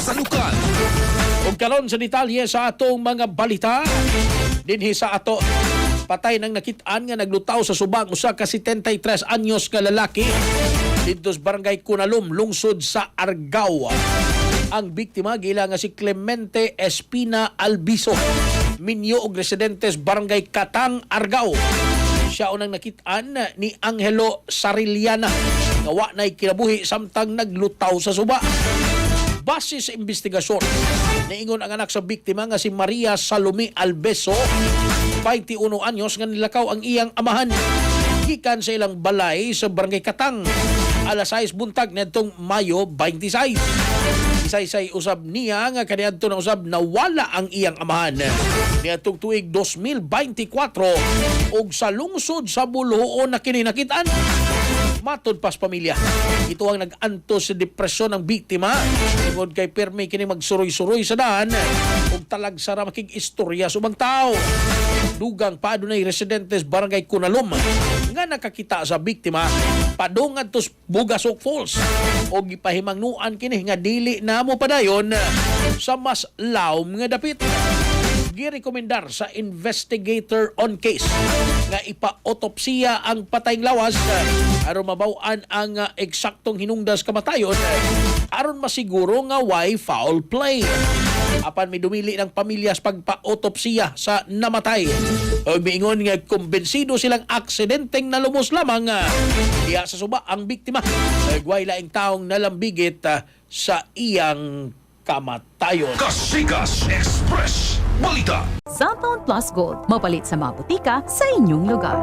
kasalukan. Ug karon sa detalye sa atong mga balita, dinhi sa ato patay nang nakit-an nga naglutaw sa subang usa ka 73 anyos nga lalaki dito sa barangay Kunalum, lungsod sa Argao. Ang biktima gila nga si Clemente Espina Albiso, minyo og residentes barangay Katang, Argao. Siya unang nakit-an ni Angelo Sariliana nga wa nay kinabuhi samtang naglutaw sa suba. Base sa investigasyon, naingon ang anak sa biktima nga si Maria Salome Albeso, 21 anyos, nga nilakaw ang iyang amahan gikan sa ilang balay sa barangay Katang alas 6 buntag nitong Mayo 26. Isay-say usab niya nga kaniadto na usab nawala ang iyang amahan niadtong tuig 2024 ug sa lungsod sa Buluon na kini nakitaan. Matod pas pamilya, ito ang nag-antos sa depresyon ng biktima tungod kay permi kini magsuroy-suroy sa daan ug talag sara makig-istorya sa ubang tao. Dugang pa adunay residentes barangay Kunalum nga nakakita sa biktima padungad tos Bugasok Falls o gipahimangnuan kini nga dili na mo padayon sa mas lawom nga dapit. Girekomendar sa investigator on case nga ipa-autopsiya ang patayng lawas aron mabaw-an ang eksaktong hinungdas kamatayon aron masiguro nga why foul play. Apan midumili ng pamilya sa pagpa-autopsiya sa namatay. O miingon nga kumbensido silang aksidenteng nalumos lamang diya sa suba ang biktima. Way laing taong nalambigit sa iyang kamatayon. Kasikas Express Balita. Cellphone Plus Gold, mapalit sa mga butika sa inyong lugar.